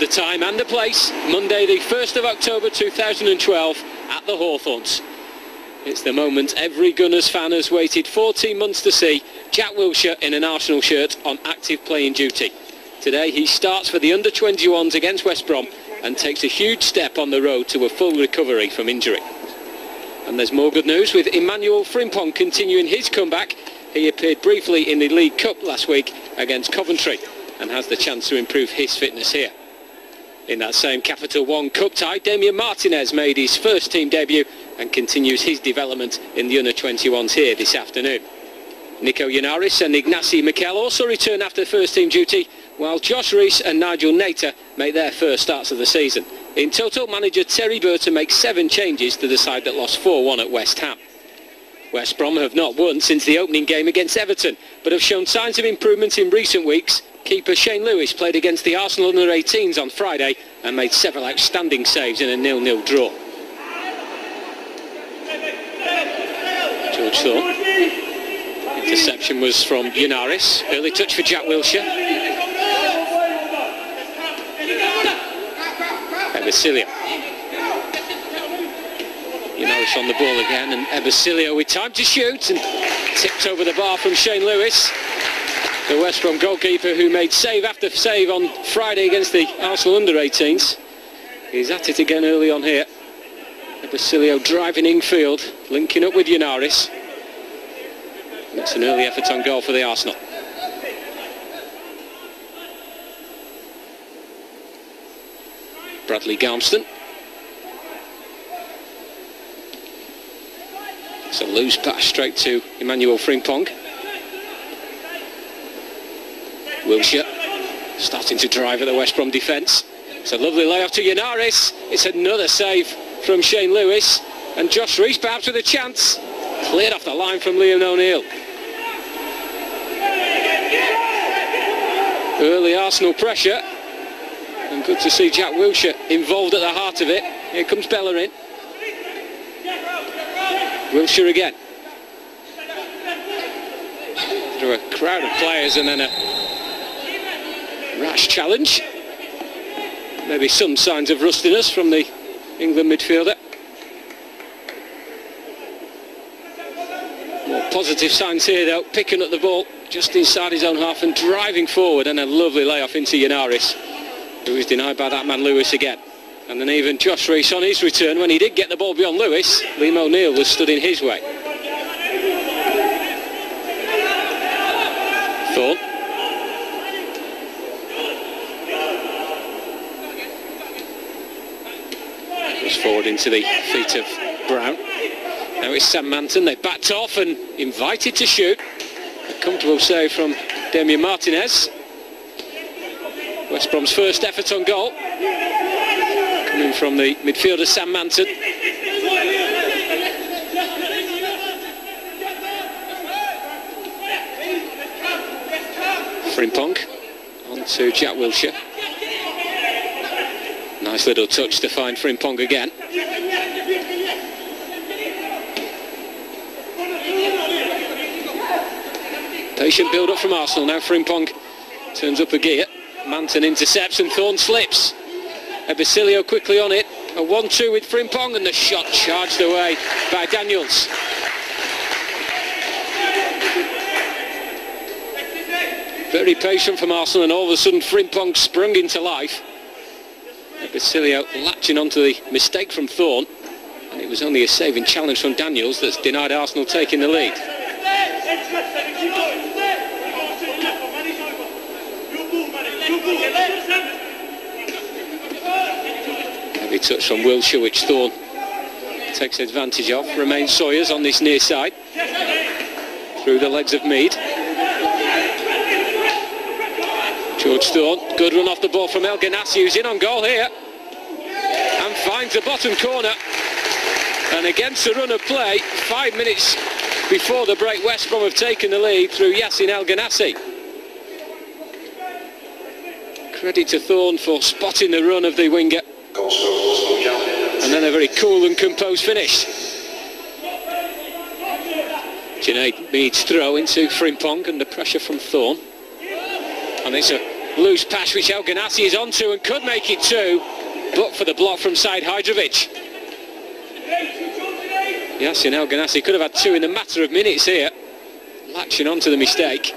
The time and the place, Monday the 1st of October 2012 at the Hawthorns. It's the moment every Gunners fan has waited 14 months to see. Jack Wilshere in an Arsenal shirt on active playing duty. Today he starts for the under-21s against West Brom and takes a huge step on the road to a full recovery from injury. And there's more good news with Emmanuel Frimpong continuing his comeback. He appeared briefly in the League Cup last week against Coventry and has the chance to improve his fitness here. In that same Capital One Cup tie, Damian Martinez made his first team debut and continues his development in the under-21s here this afternoon. Nico Yenaris and Ignacy Miquel also return after first team duty, while Josh Rees and Nigel Nater make their first starts of the season. In total, manager Terry Burton makes 7 changes to the side that lost 4-1 at West Ham. West Brom have not won since the opening game against Everton, but have shown signs of improvement in recent weeks. Keeper Shane Lewis played against the Arsenal under-18s on Friday and made several outstanding saves in a 0-0 draw. George Thorne. Interception was from Yenaris. Early touch for Jack Wilshere. Ebersilio. Yenaris on the ball again, and Ebersilio with time to shoot and tipped over the bar from Shane Lewis. The West Brom goalkeeper, who made save after save on Friday against the Arsenal under-18s, he's at it again early on here. Ebersilio driving infield, linking up with Yenaris. It's an early effort on goal for the Arsenal. Bradley Garmston. It's a loose pass straight to Emmanuel Frimpong. Wilshere starting to drive at the West Brom defence. It's a lovely layoff to Yenaris. It's another save from Shane Lewis. And Josh Rees perhaps with a chance. Cleared off the line from Liam O'Neill. Early Arsenal pressure. And good to see Jack Wilshere involved at the heart of it. Here comes Bellerin. Wilshere again. Through a crowd of players and then a rash challenge. Maybe some signs of rustiness from the England midfielder. More positive signs here though, picking up the ball just inside his own half and driving forward, and a lovely layoff into Yenaris, who was denied by that man Lewis again. And then even Josh Rees on his return, when he did get the ball beyond Lewis, Liam O'Neill was stood in his way. Thorne. Goes forward into the feet of Brown. Now it's Sam Manton. They backed off and invited to shoot. A comfortable save from Damian Martinez. West Brom's first effort on goal. Coming from the midfielder Sam Manton. Frimpong on to Jack Wilshere. Nice little touch to find Frimpong again. Patient build-up from Arsenal. Now Frimpong turns up a gear. Manton intercepts and Thorne slips. Ebersilio quickly on it. A 1-2 with Frimpong, and the shot charged away by Daniels. Very patient from Arsenal, and all of a sudden Frimpong sprung into life. Ebersilio latching onto the mistake from Thorne, and it was only a saving challenge from Daniels that's denied Arsenal taking the lead. Heavy touch from Wilshere, which Thorne takes advantage of. Romain Sawyers on this near side, through the legs of Mead. George Thorne, good run off the ball from El Ganassi, who's in on goal here and finds the bottom corner. And against the run of play, 5 minutes before the break, West Brom have taken the lead through Yassin El Ganassi. Credit to Thorne for spotting the run of the winger, and then a very cool and composed finish. Junaid Mead's throw into Frimpong under pressure from Thorne, and it's a loose pass which El Ganassi is onto and could make it 2, but for the block from Said Hydrovic. Yasin El Ganassi could have had 2 in a matter of minutes here, latching onto the mistake.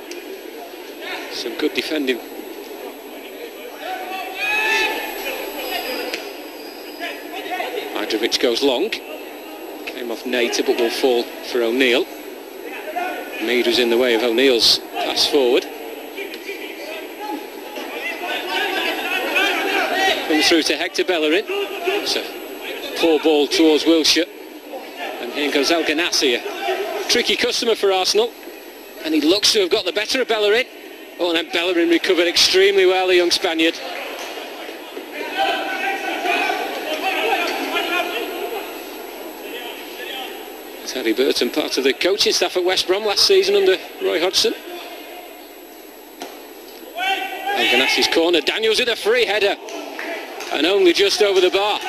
Some good defending. Hydrovic goes long, came off Nater but will fall for O'Neill. Mead was in the way of O'Neill's pass forward. Comes through to Hector Bellerin. It's a poor ball towards Wilshere. And here goes El Ganassi, a tricky customer for Arsenal. And he looks to have got the better of Bellerin. Oh, and then Bellerin recovered extremely well, the young Spaniard. Terry Burton, part of the coaching staff at West Brom last season under Roy Hodgson. El Ganassi's corner, Daniels with a free header and only just over the bar.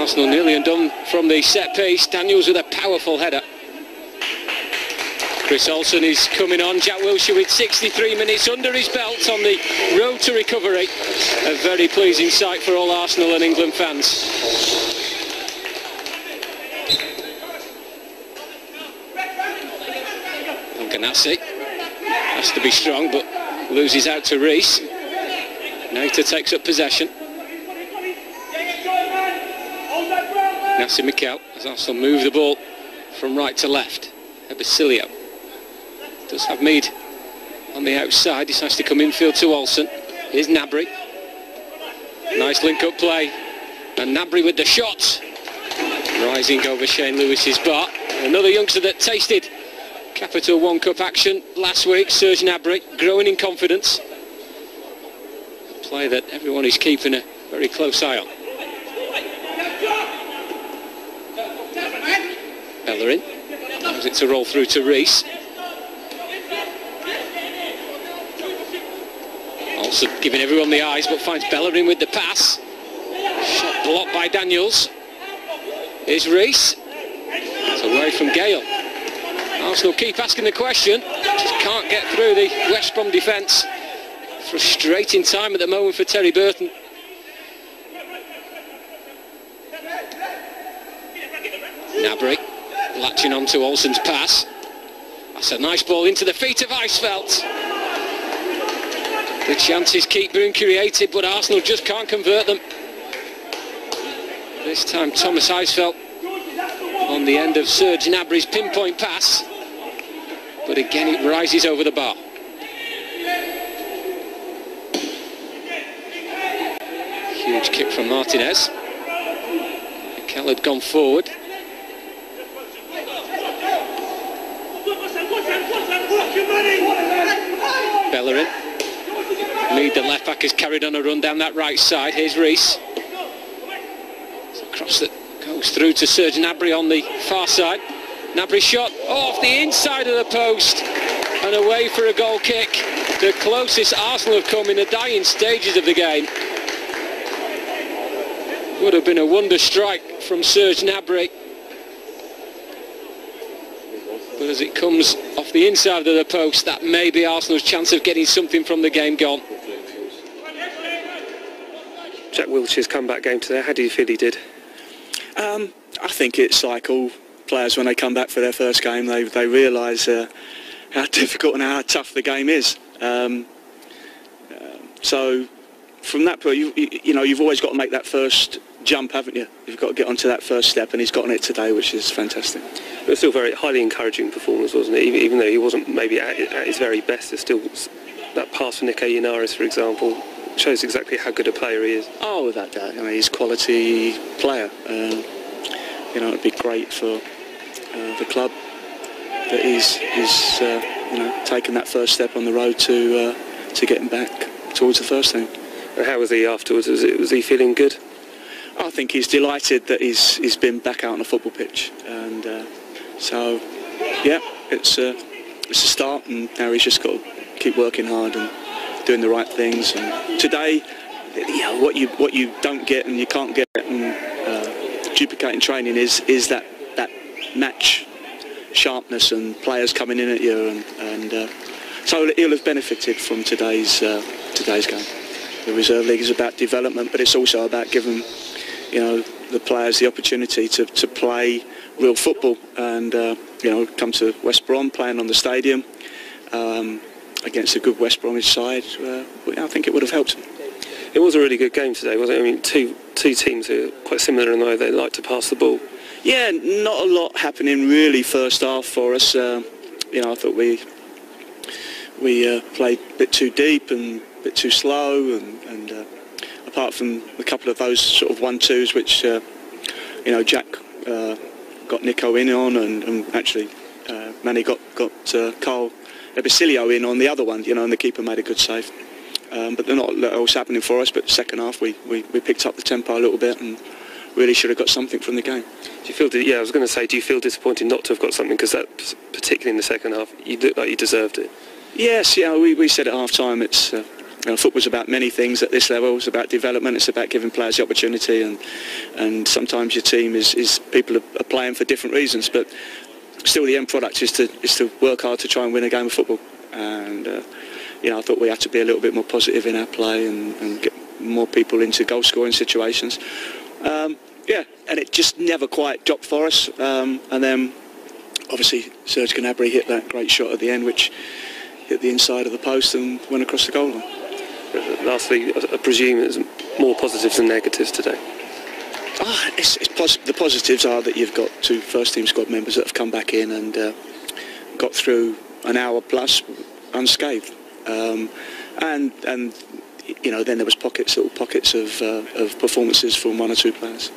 Arsenal nearly undone from the set piece. Daniels with a powerful header. Chris Olsen is coming on. Jack Wilshere with 63 minutes under his belt on the road to recovery. A very pleasing sight for all Arsenal and England fans. El Ganassi has to be strong but loses out to Rees. Nater takes up possession. Nasser Mikel as Arsenal move the ball from right to left. Ebesilio does have Mead on the outside, decides to come infield to Olsen. Here's Gnabry. Nice link-up play. And Gnabry with the shot. Rising over Shane Lewis's bar. Another youngster that tasted Capital One Cup action last week, Serge Gnabry, growing in confidence. A play that everyone is keeping a very close eye on. Bellerin allows it to roll through to Rees. Also giving everyone the eyes, but finds Bellerin with the pass. Shot blocked by Daniels. Here's Rees. It's away from Gale. Arsenal keep asking the question, just can't get through the West Brom defence. Frustrating time at the moment for Terry Burton. Gnabry latching on to Olsen's pass. That's a nice ball into the feet of Eisfeld. The chances keep being created, but Arsenal just can't convert them. This time Thomas Eisfeld on the end of Serge Gnabry's pinpoint pass, but again it rises over the bar. Huge kick from Martinez. Mikel had gone forward. Bellerin. Mead, the left back, has carried on a run down that right side. Here's Rees. It's a cross that goes through to Serge Gnabry on the far side. Gnabry shot off the inside of the post and away for a goal kick. The closest Arsenal have come in the dying stages of the game. Would have been a wonder strike from Serge Gnabry. But as it comes off the inside of the post, that may be Arsenal's chance of getting something from the game gone. Jack Wilshere's comeback game today, how do you feel he did? I think it's like all players when they come back for their first game, they realise how difficult and how tough the game is. So from that point, you know, you've always got to make that first jump, haven't you? You've got to get onto that first step, and he's gotten it today, which is fantastic. But it was still a very highly encouraging performance, wasn't it? Even though he wasn't maybe at his very best, there's still that pass for Nico Yenaris, for example, shows exactly how good a player he is. Oh, without doubt. I mean, he's a quality player. You know, it'd be great for the club that he's you know, taken that first step on the road to getting back towards the first team. And how was he afterwards? Was he feeling good? I think he's delighted that he's been back out on a football pitch, and so yeah, it's a start, and now he's just got to keep working hard and doing the right things. And today, yeah, what you don't get and you can't get and duplicate in training is that match sharpness and players coming in at you, and so he'll have benefited from today's game. The Reserve League is about development, but it's also about giving, you know, the players the opportunity to play real football, and you know, come to West Brom, playing on the stadium against a good West Bromwich side. I think it would have helped them. It was a really good game today, wasn't it? I mean, two teams who are quite similar in the way they like to pass the ball. Yeah, not a lot happening really first half for us. You know, I thought we played a bit too deep and a bit too slow, and apart from a couple of those sort of 1-2s which you know, Jack got Nico in on, and actually Manny got Carl Ebesilio in on the other one, you know, and the keeper made a good save. But they're not else happening for us. But second half we picked up the tempo a little bit and really should have got something from the game. Do you feel? Yeah, I was going to say, do you feel disappointed not to have got something, because that, particularly in the second half, you looked like you deserved it? Yes, yeah, we said at half time, it's you know, football's about many things at this level. It's about development. It's about giving players the opportunity, and sometimes your team is people are playing for different reasons, but still the end product is to work hard to try and win a game of football. And you know, I thought we had to be a little bit more positive in our play and get more people into goal scoring situations. Yeah, and it just never quite dropped for us. And then obviously Serge Gnabry hit that great shot at the end, which hit the inside of the post and went across the goal line. Lastly, I presume there's more positives than negatives today. The positives are that you've got two first-team squad members that have come back in and got through an hour plus unscathed. And you know, then there was little pockets of performances from one or two players.